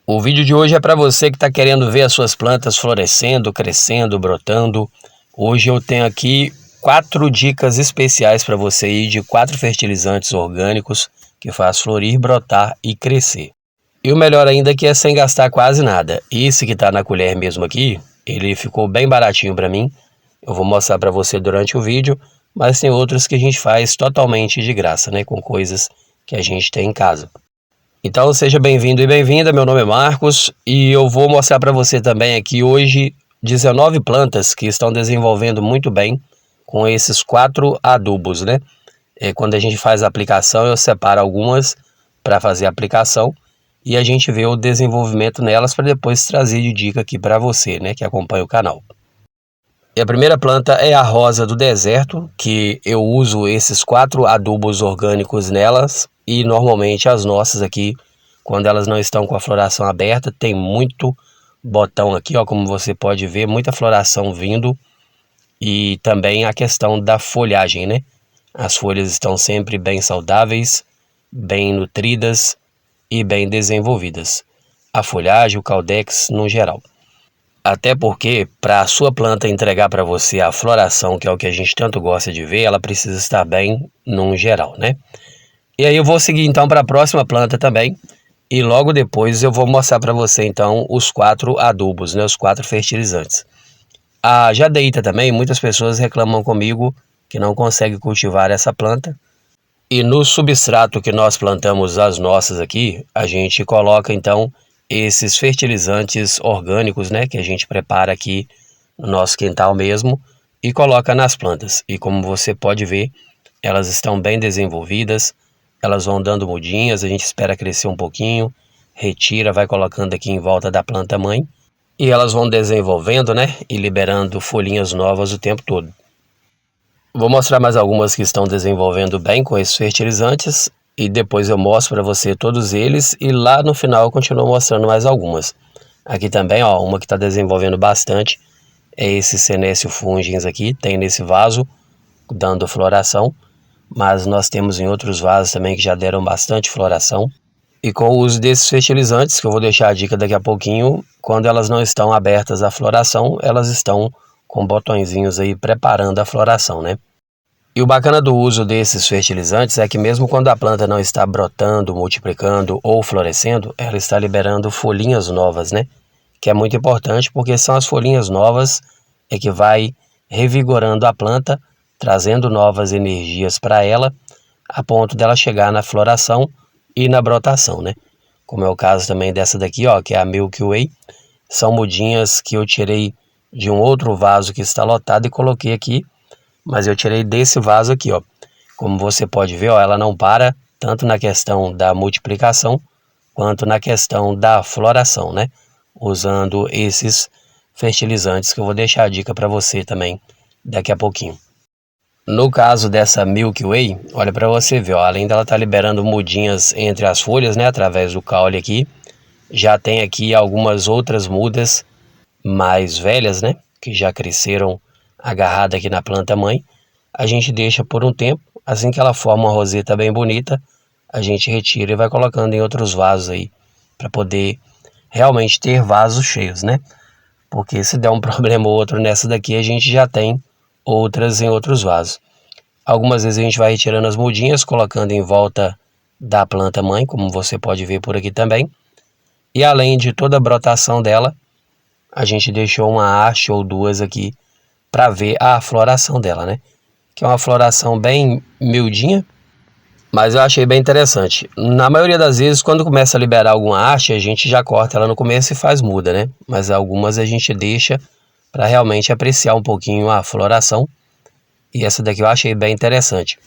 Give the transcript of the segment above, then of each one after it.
O vídeo de hoje é para você que está querendo ver as suas plantas florescendo, crescendo, brotando. Hoje eu tenho aqui 4 dicas especiais para você aí de 4 fertilizantes orgânicos que faz florir, brotar e crescer. E o melhor ainda é que é sem gastar quase nada. Esse que está na colher mesmo aqui, ele ficou bem baratinho para mim. Eu vou mostrar para você durante o vídeo, mas tem outros que a gente faz totalmente de graça, né? Com coisas que a gente tem em casa. Então seja bem-vindo e bem-vinda, meu nome é Marcos e eu vou mostrar para você também aqui hoje 19 plantas que estão desenvolvendo muito bem com esses 4 adubos, né? Quando a gente faz a aplicação eu separo algumas para fazer a aplicação e a gente vê o desenvolvimento nelas para depois trazer de dica aqui para você, né, que acompanha o canal. E a primeira planta é a rosa do deserto, que eu uso esses 4 adubos orgânicos nelas e normalmente as nossas aqui, quando elas não estão com a floração aberta, tem muito botão aqui, ó, como você pode ver, muita floração vindo e também a questão da folhagem, né? As folhas estão sempre bem saudáveis, bem nutridas e bem desenvolvidas. A folhagem, o caudex no geral. Até porque, para a sua planta entregar para você a floração, que é o que a gente tanto gosta de ver, ela precisa estar bem num geral, né? E aí eu vou seguir então para a próxima planta também. E logo depois eu vou mostrar para você então os 4 adubos, né? Os 4 fertilizantes. A jadeíta também, muitas pessoas reclamam comigo que não conseguem cultivar essa planta. E no substrato que nós plantamos as nossas aqui, a gente coloca então esses fertilizantes orgânicos, né, que a gente prepara aqui no nosso quintal mesmo e coloca nas plantas. E como você pode ver, elas estão bem desenvolvidas, elas vão dando mudinhas, a gente espera crescer um pouquinho, retira, vai colocando aqui em volta da planta mãe e elas vão desenvolvendo, né, e liberando folhinhas novas o tempo todo. Vou mostrar mais algumas que estão desenvolvendo bem com esses fertilizantes e depois eu mostro para você todos eles e lá no final eu continuo mostrando mais algumas. Aqui também, ó, uma que está desenvolvendo bastante é esse Senecio fungens aqui, tem nesse vaso dando floração, mas nós temos em outros vasos também que já deram bastante floração. E com o uso desses fertilizantes, que eu vou deixar a dica daqui a pouquinho, quando elas não estão abertas à floração, elas estão com botõezinhos aí preparando a floração, né? E o bacana do uso desses fertilizantes é que mesmo quando a planta não está brotando, multiplicando ou florescendo, ela está liberando folhinhas novas, né? Que é muito importante porque são as folhinhas novas que vai revigorando a planta, trazendo novas energias para ela, a ponto dela chegar na floração e na brotação, né? Como é o caso também dessa daqui, ó, que é a Milky Way. São mudinhas que eu tirei de um outro vaso que está lotado e coloquei aqui. Mas eu tirei desse vaso aqui, ó. Como você pode ver, ó, ela não para tanto na questão da multiplicação quanto na questão da floração, né? Usando esses fertilizantes que eu vou deixar a dica para você também daqui a pouquinho. No caso dessa Milky Way, olha para você ver, ó, além dela estar liberando mudinhas entre as folhas, né, através do caule aqui, já tem aqui algumas outras mudas mais velhas, né, que já cresceram agarrada aqui na planta mãe. A gente deixa por um tempo, assim que ela forma uma roseta bem bonita, a gente retira e vai colocando em outros vasos aí, para poder realmente ter vasos cheios, né? Porque se der um problema ou outro nessa daqui, a gente já tem outras em outros vasos. Algumas vezes a gente vai retirando as mudinhas, colocando em volta da planta mãe, como você pode ver por aqui também. E além de toda a brotação dela, a gente deixou uma haste ou duas aqui para ver a floração dela, né? Que é uma floração bem miudinha, mas eu achei bem interessante. Na maioria das vezes, quando começa a liberar alguma haste, a gente já corta ela no começo e faz muda, né? Mas algumas a gente deixa para realmente apreciar um pouquinho a floração. E essa daqui eu achei bem interessante.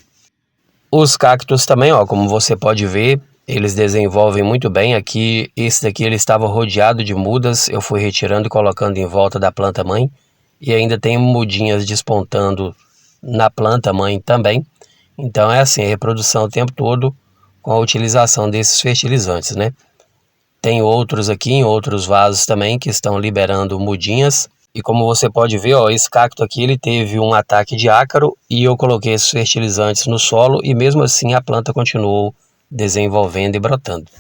Os cactos também, ó, como você pode ver, eles desenvolvem muito bem. Aqui, esse daqui ele estava rodeado de mudas, eu fui retirando e colocando em volta da planta mãe. E ainda tem mudinhas despontando na planta mãe também. Então é assim, a reprodução o tempo todo com a utilização desses fertilizantes, né? Tem outros aqui em outros vasos também que estão liberando mudinhas. E como você pode ver, ó, esse cacto aqui ele teve um ataque de ácaro e eu coloquei esses fertilizantes no solo e mesmo assim a planta continuou desenvolvendo e brotando.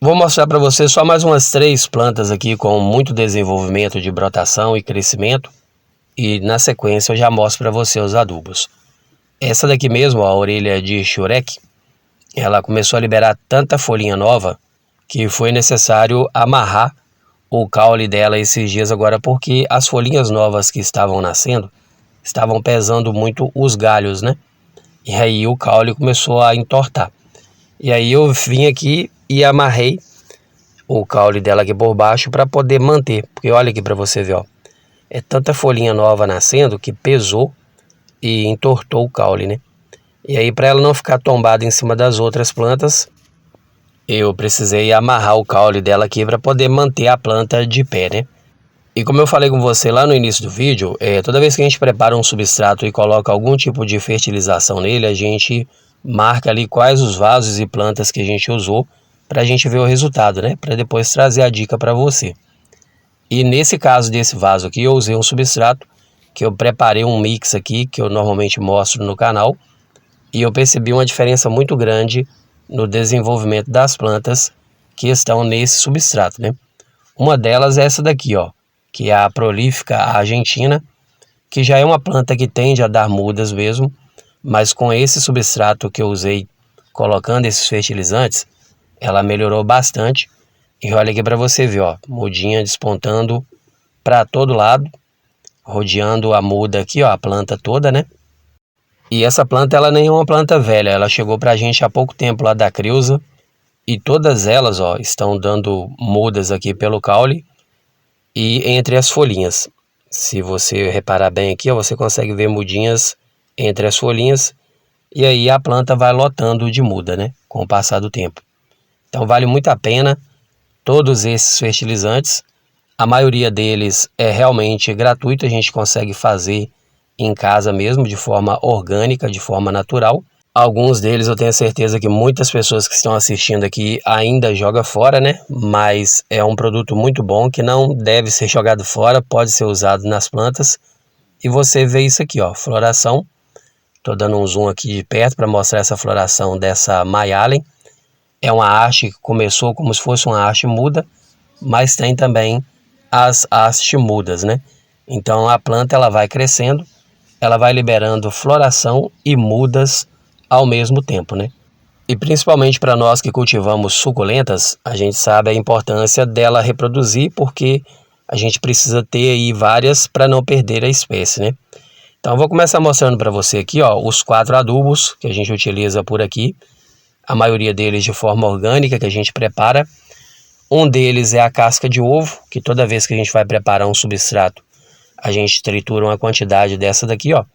Vou mostrar para você só mais umas 3 plantas aqui com muito desenvolvimento de brotação e crescimento. E na sequência eu já mostro para você os adubos. Essa daqui mesmo, a orelha de Shurek, ela começou a liberar tanta folhinha nova que foi necessário amarrar o caule dela esses dias agora, porque as folhinhas novas que estavam nascendo estavam pesando muito os galhos, né? E aí o caule começou a entortar. E aí eu vim aqui e amarrei o caule dela aqui por baixo para poder manter. Porque olha aqui para você ver, ó. É tanta folhinha nova nascendo que pesou e entortou o caule, né? E aí para ela não ficar tombada em cima das outras plantas, eu precisei amarrar o caule dela aqui para poder manter a planta de pé, né? E como eu falei com você lá no início do vídeo, toda vez que a gente prepara um substrato e coloca algum tipo de fertilização nele, a gente marca ali quais os vasos e plantas que a gente usou para a gente ver o resultado, né? Para depois trazer a dica para você. E nesse caso desse vaso aqui, eu usei um substrato que eu preparei um mix aqui, que eu normalmente mostro no canal, e eu percebi uma diferença muito grande no desenvolvimento das plantas que estão nesse substrato, né? Uma delas é essa daqui, ó, que é a prolífica argentina, que já é uma planta que tende a dar mudas mesmo, mas com esse substrato que eu usei, colocando esses fertilizantes, ela melhorou bastante. E olha aqui para você ver, ó, mudinha despontando para todo lado, rodeando a muda aqui, ó, a planta toda, né? E essa planta, ela nem é uma planta velha, ela chegou para a gente há pouco tempo lá da Creusa, e todas elas, ó, estão dando mudas aqui pelo caule e entre as folhinhas. Se você reparar bem aqui, ó, você consegue ver mudinhas entre as folhinhas, e aí a planta vai lotando de muda, né, com o passar do tempo. Então vale muito a pena todos esses fertilizantes. A maioria deles é realmente gratuito, a gente consegue fazer em casa mesmo, de forma orgânica, de forma natural. Alguns deles eu tenho certeza que muitas pessoas que estão assistindo aqui ainda jogam fora, né? Mas é um produto muito bom que não deve ser jogado fora, pode ser usado nas plantas. E você vê isso aqui, ó, floração. Estou dando um zoom aqui de perto para mostrar essa floração dessa Mayalen. É uma haste que começou como se fosse uma haste muda, mas tem também as hastes mudas, né? Então a planta ela vai crescendo, ela vai liberando floração e mudas ao mesmo tempo, né? E principalmente para nós que cultivamos suculentas, a gente sabe a importância dela reproduzir, porque a gente precisa ter aí várias para não perder a espécie, né? Então eu vou começar mostrando para você aqui, ó, os 4 adubos que a gente utiliza por aqui. A maioria deles de forma orgânica, que a gente prepara. Um deles é a casca de ovo, que toda vez que a gente vai preparar um substrato, a gente tritura uma quantidade dessa daqui, ó,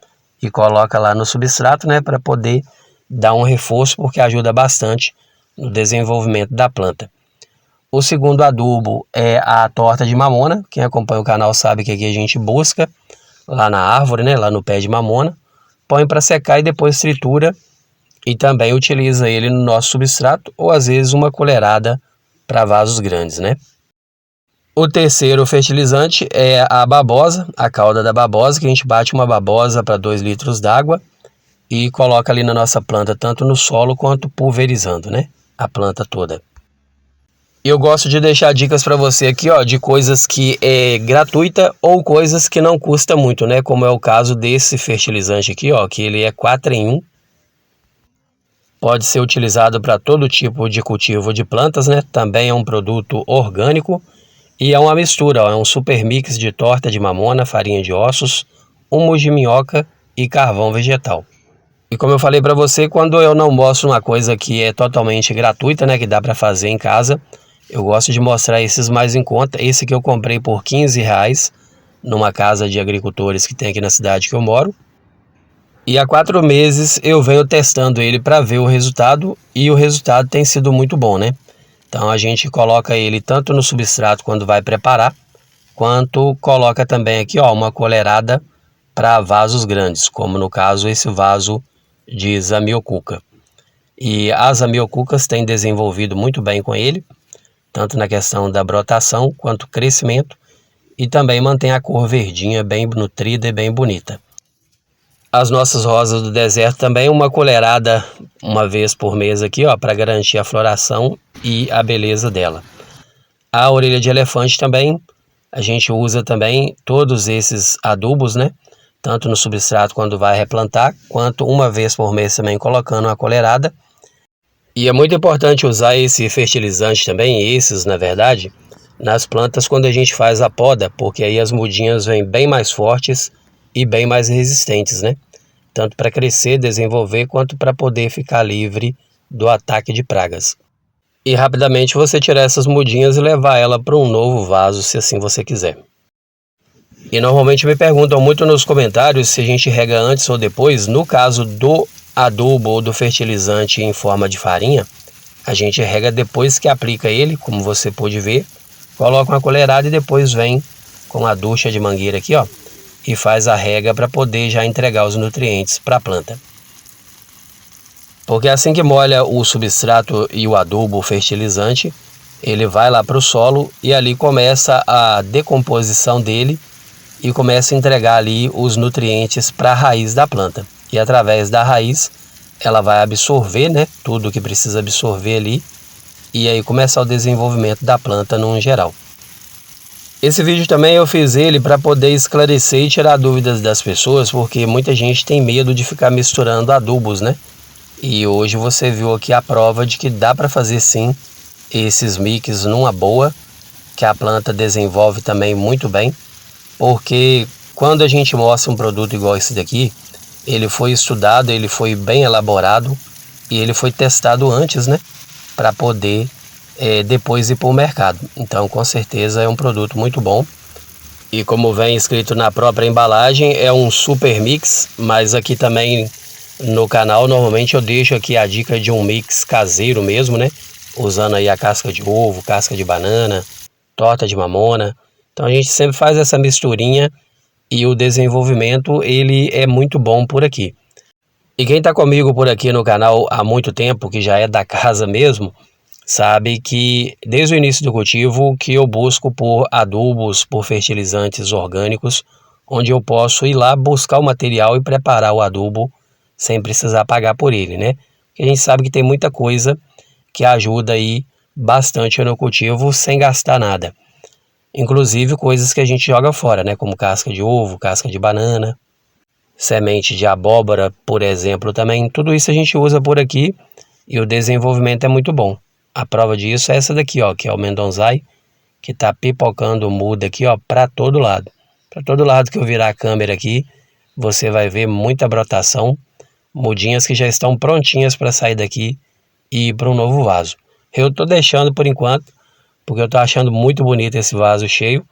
e coloca lá no substrato, né, para poder dar um reforço, porque ajuda bastante no desenvolvimento da planta. O segundo adubo é a torta de mamona. Quem acompanha o canal sabe que aqui a gente busca lá na árvore, né, lá no pé de mamona, põe para secar e depois tritura, e também utiliza ele no nosso substrato, ou às vezes uma colherada para vasos grandes, né? O terceiro fertilizante é a babosa, a calda da babosa, que a gente bate uma babosa para 2 litros d'água e coloca ali na nossa planta, tanto no solo quanto pulverizando, né? A planta toda. Eu gosto de deixar dicas para você aqui, ó, de coisas que é gratuita ou coisas que não custa muito, né? Como é o caso desse fertilizante aqui, ó, que ele é 4 em 1. Pode ser utilizado para todo tipo de cultivo de plantas, né? Também é um produto orgânico e é uma mistura, ó, é um super mix de torta de mamona, farinha de ossos, humus de minhoca e carvão vegetal. E como eu falei para você, quando eu não mostro uma coisa que é totalmente gratuita, né, que dá para fazer em casa, eu gosto de mostrar esses mais em conta. Esse que eu comprei por R$15 numa casa de agricultores que tem aqui na cidade que eu moro. E há 4 meses eu venho testando ele para ver o resultado, e o resultado tem sido muito bom, né? Então a gente coloca ele tanto no substrato quando vai preparar, quanto coloca também aqui, ó, uma colherada para vasos grandes, como no caso esse vaso de Zamioculca. E as Zamioculcas têm desenvolvido muito bem com ele, tanto na questão da brotação quanto crescimento, e também mantém a cor verdinha bem nutrida e bem bonita. As nossas rosas do deserto também, uma colherada uma vez por mês aqui, ó, para garantir a floração e a beleza dela. A orelha de elefante também, a gente usa também todos esses adubos, né? Tanto no substrato quando vai replantar, quanto uma vez por mês também colocando uma colherada. E é muito importante usar esse fertilizante também, esses na verdade, nas plantas quando a gente faz a poda, porque aí as mudinhas vêm bem mais fortes e bem mais resistentes, né? Tanto para crescer, desenvolver, quanto para poder ficar livre do ataque de pragas. E rapidamente você tirar essas mudinhas e levar ela para um novo vaso, se assim você quiser. E normalmente me perguntam muito nos comentários se a gente rega antes ou depois. No caso do adubo ou do fertilizante em forma de farinha, a gente rega depois que aplica ele, como você pode ver. Coloca uma colherada e depois vem com a ducha de mangueira aqui, ó, e faz a rega para poder já entregar os nutrientes para a planta. Porque assim que molha o substrato e o adubo, o fertilizante, ele vai lá para o solo e ali começa a decomposição dele e começa a entregar ali os nutrientes para a raiz da planta. E através da raiz ela vai absorver, né, tudo que precisa absorver ali e aí começar o desenvolvimento da planta no geral. Esse vídeo também eu fiz ele para poder esclarecer e tirar dúvidas das pessoas, porque muita gente tem medo de ficar misturando adubos, né? E hoje você viu aqui a prova de que dá para fazer sim esses mix numa boa, que a planta desenvolve também muito bem, porque quando a gente mostra um produto igual esse daqui, ele foi estudado, ele foi bem elaborado e ele foi testado antes, né? Para poder depois ir para o mercado. Então com certeza é um produto muito bom. E como vem escrito na própria embalagem, é um super mix, mas aqui também no canal normalmente eu deixo aqui a dica de um mix caseiro mesmo, né? Usando aí a casca de ovo, casca de banana, torta de mamona. Então a gente sempre faz essa misturinha e o desenvolvimento ele é muito bom por aqui. E quem está comigo por aqui no canal há muito tempo, que já é da casa mesmo, sabe que desde o início do cultivo que eu busco por adubos, por fertilizantes orgânicos, onde eu posso ir lá buscar o material e preparar o adubo sem precisar pagar por ele, né? Porque a gente sabe que tem muita coisa que ajuda aí bastante no cultivo sem gastar nada. Inclusive coisas que a gente joga fora, né? Como casca de ovo, casca de banana, semente de abóbora, por exemplo, também. Tudo isso a gente usa por aqui e o desenvolvimento é muito bom. A prova disso é essa daqui, ó, que é o Mendonzai, que tá pipocando muda aqui, ó, para todo lado. Para todo lado que eu virar a câmera aqui, você vai ver muita brotação, mudinhas que já estão prontinhas para sair daqui e ir para um novo vaso. Eu tô deixando por enquanto, porque eu tô achando muito bonito esse vaso cheio,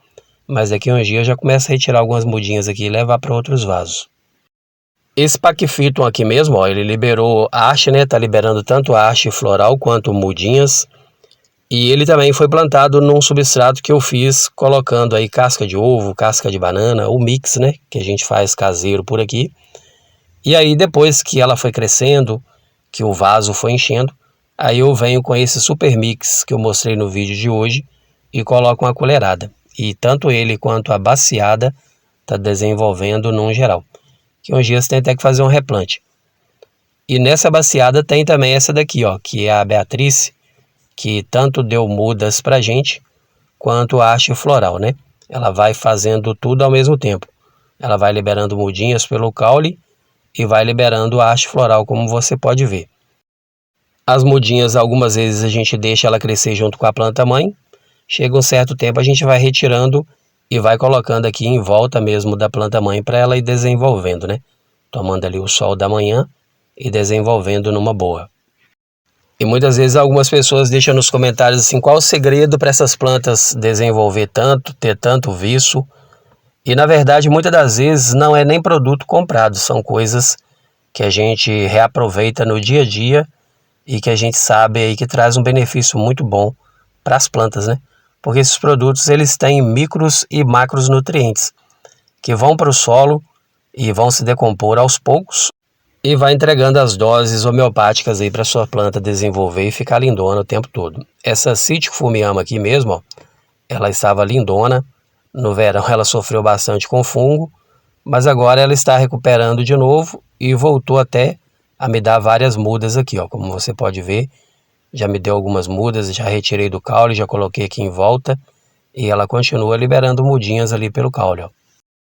mas daqui a uns dias eu já começo a retirar algumas mudinhas aqui e levar para outros vasos. Esse Paquifiton aqui mesmo, ó, ele liberou haste, né? Tá liberando tanto haste floral quanto mudinhas. E ele também foi plantado num substrato que eu fiz colocando aí casca de ovo, casca de banana, o mix, né? Que a gente faz caseiro por aqui. E aí depois que ela foi crescendo, que o vaso foi enchendo, aí eu venho com esse super mix que eu mostrei no vídeo de hoje e coloco uma colherada. E tanto ele quanto a baciada tá desenvolvendo num geral. Que uns dias tem até que fazer um replante. E nessa baciada tem também essa daqui, ó, que é a Beatrice, que tanto deu mudas pra gente, quanto a haste floral, né? Ela vai fazendo tudo ao mesmo tempo. Ela vai liberando mudinhas pelo caule e vai liberando a haste floral, como você pode ver. As mudinhas, algumas vezes a gente deixa ela crescer junto com a planta mãe. Chega um certo tempo, a gente vai retirando e vai colocando aqui em volta mesmo da planta mãe para ela ir desenvolvendo, né? Tomando ali o sol da manhã e desenvolvendo numa boa. E muitas vezes algumas pessoas deixam nos comentários assim, qual o segredo para essas plantas desenvolver tanto, ter tanto viço? E na verdade muitas das vezes não é nem produto comprado, são coisas que a gente reaproveita no dia a dia e que a gente sabe aí que traz um benefício muito bom para as plantas, né? Porque esses produtos eles têm micros e macros nutrientes que vão para o solo e vão se decompor aos poucos e vai entregando as doses homeopáticas aí para sua planta desenvolver e ficar lindona o tempo todo. Essa Cítrico Fumiama aqui mesmo, ó, ela estava lindona. No verão ela sofreu bastante com fungo, mas agora ela está recuperando de novo e voltou até a me dar várias mudas aqui, ó. Como você pode ver, já me deu algumas mudas, já retirei do caule, já coloquei aqui em volta e ela continua liberando mudinhas ali pelo caule, ó.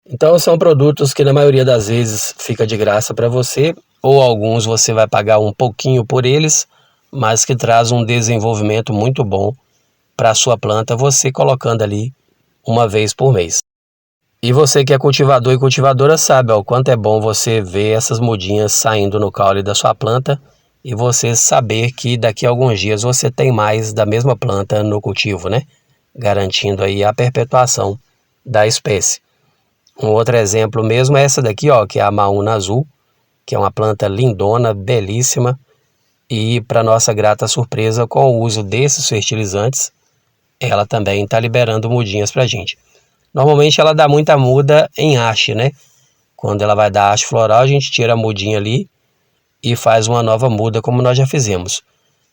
Então são produtos que na maioria das vezes fica de graça para você, ou alguns você vai pagar um pouquinho por eles, mas que traz um desenvolvimento muito bom para a sua planta, você colocando ali uma vez por mês. E você que é cultivador e cultivadora sabe o quanto é bom você ver essas mudinhas saindo no caule da sua planta e você saber que daqui a alguns dias você tem mais da mesma planta no cultivo, né? Garantindo aí a perpetuação da espécie. Um outro exemplo mesmo é essa daqui, ó, que é a Maúna Azul, que é uma planta lindona, belíssima, e para nossa grata surpresa, com o uso desses fertilizantes, ela também está liberando mudinhas para a gente. Normalmente ela dá muita muda em haste, né? Quando ela vai dar haste floral, a gente tira a mudinha ali e faz uma nova muda, como nós já fizemos.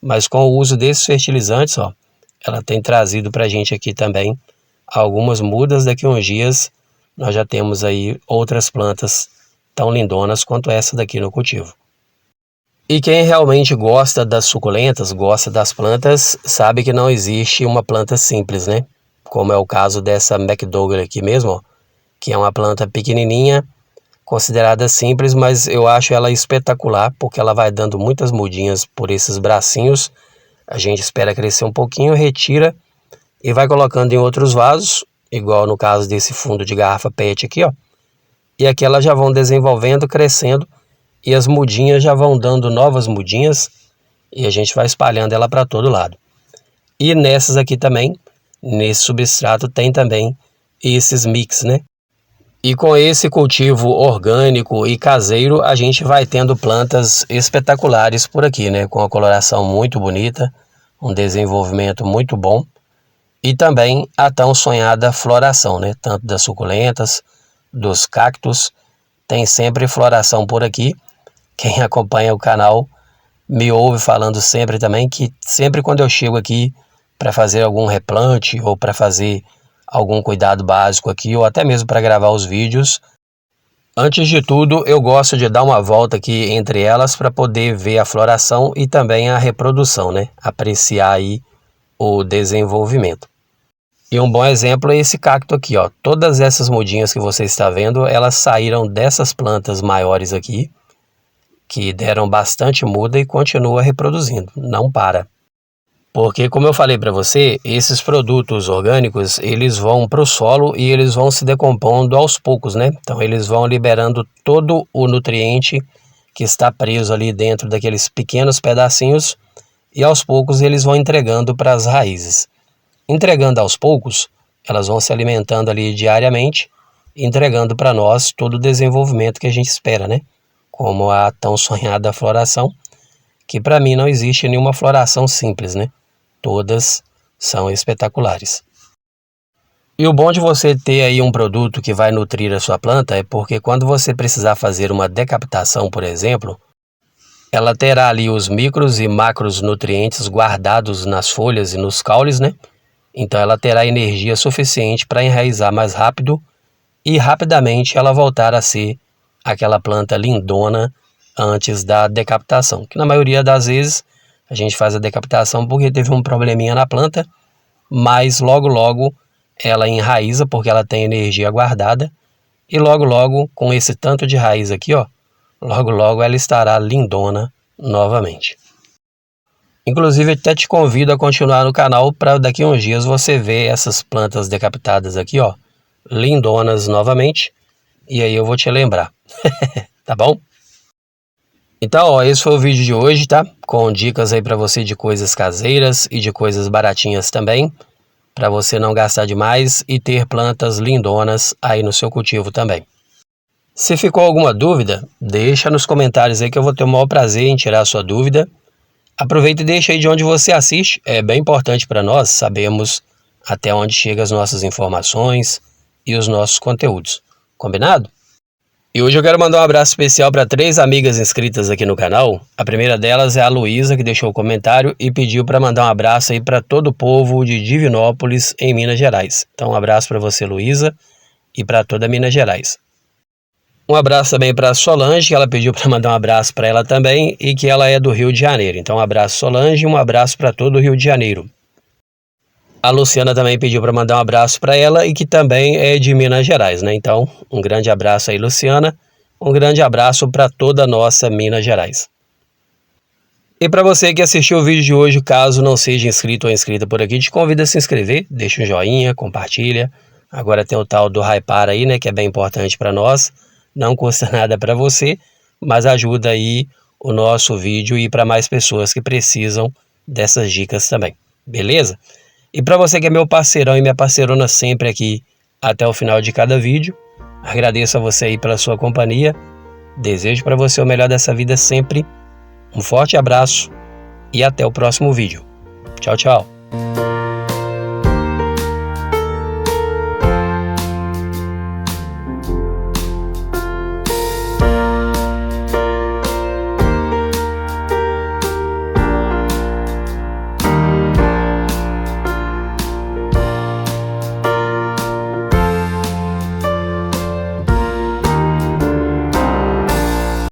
Mas com o uso desses fertilizantes, ó, ela tem trazido para a gente aqui também algumas mudas. Daqui a uns dias nós já temos aí outras plantas tão lindonas quanto essa daqui no cultivo. E quem realmente gosta das suculentas, gosta das plantas, sabe que não existe uma planta simples, né? Como é o caso dessa McDougall aqui mesmo, ó, que é uma planta pequenininha, considerada simples, mas eu acho ela espetacular, porque ela vai dando muitas mudinhas por esses bracinhos. A gente espera crescer um pouquinho, retira e vai colocando em outros vasos, igual no caso desse fundo de garrafa PET aqui, ó. E aqui elas já vão desenvolvendo, crescendo, e as mudinhas já vão dando novas mudinhas, e a gente vai espalhando ela para todo lado. E nessas aqui também, nesse substrato, tem também esses mix, né? E com esse cultivo orgânico e caseiro, a gente vai tendo plantas espetaculares por aqui, né? Com a coloração muito bonita, um desenvolvimento muito bom e também a tão sonhada floração, né? Tanto das suculentas, dos cactos, tem sempre floração por aqui. Quem acompanha o canal me ouve falando sempre também que sempre quando eu chego aqui para fazer algum replante ou para fazer algum cuidado básico aqui, ou até mesmo para gravar os vídeos, antes de tudo eu gosto de dar uma volta aqui entre elas para poder ver a floração e também a reprodução, né? Apreciar aí o desenvolvimento. E um bom exemplo é esse cacto aqui, ó. Todas essas mudinhas que você está vendo, elas saíram dessas plantas maiores aqui, que deram bastante muda e continua reproduzindo, não para. Porque, como eu falei para você, esses produtos orgânicos, eles vão para o solo e eles vão se decompondo aos poucos, né? Então, eles vão liberando todo o nutriente que está preso ali dentro daqueles pequenos pedacinhos e aos poucos eles vão entregando para as raízes. Entregando aos poucos, elas vão se alimentando ali diariamente, entregando para nós todo o desenvolvimento que a gente espera, né? Como a tão sonhada floração, que para mim não existe nenhuma floração simples, né? Todas são espetaculares. E o bom de você ter aí um produto que vai nutrir a sua planta é porque quando você precisar fazer uma decapitação, por exemplo, ela terá ali os micros e macros nutrientes guardados nas folhas e nos caules, né? Então ela terá energia suficiente para enraizar mais rápido e rapidamente ela voltar a ser aquela planta lindona antes da decapitação, que na maioria das vezes a gente faz a decapitação porque teve um probleminha na planta, mas logo logo ela enraiza porque ela tem energia guardada e logo logo com esse tanto de raiz aqui, ó, logo logo ela estará lindona novamente. Inclusive até te convido a continuar no canal para daqui a uns dias você ver essas plantas decapitadas aqui, ó, lindonas novamente, e aí eu vou te lembrar, tá bom? Então, ó, esse foi o vídeo de hoje, tá? Com dicas aí para você de coisas caseiras e de coisas baratinhas também, para você não gastar demais e ter plantas lindonas aí no seu cultivo também. Se ficou alguma dúvida, deixa nos comentários aí que eu vou ter o maior prazer em tirar a sua dúvida. Aproveita e deixa aí de onde você assiste, é bem importante para nós sabermos até onde chegam as nossas informações e os nossos conteúdos. Combinado? E hoje eu quero mandar um abraço especial para 3 amigas inscritas aqui no canal. A primeira delas é a Luísa, que deixou o comentário e pediu para mandar um abraço aí para todo o povo de Divinópolis, em Minas Gerais. Então um abraço para você, Luísa, e para toda Minas Gerais. Um abraço também para a Solange, que ela pediu para mandar um abraço para ela também e que ela é do Rio de Janeiro. Então, um abraço, Solange, e um abraço para todo o Rio de Janeiro. A Luciana também pediu para mandar um abraço para ela e que também é de Minas Gerais, né? Então, um grande abraço aí, Luciana. Um grande abraço para toda a nossa Minas Gerais. E para você que assistiu o vídeo de hoje, caso não seja inscrito ou inscrita por aqui, te convido a se inscrever, deixa um joinha, compartilha. Agora tem o tal do Hypar aí, né, que é bem importante para nós. Não custa nada para você, mas ajuda aí o nosso vídeo e para mais pessoas que precisam dessas dicas também, beleza? E para você que é meu parceirão e minha parceirona sempre aqui até o final de cada vídeo, agradeço a você aí pela sua companhia, desejo para você o melhor dessa vida sempre, um forte abraço e até o próximo vídeo. Tchau, tchau.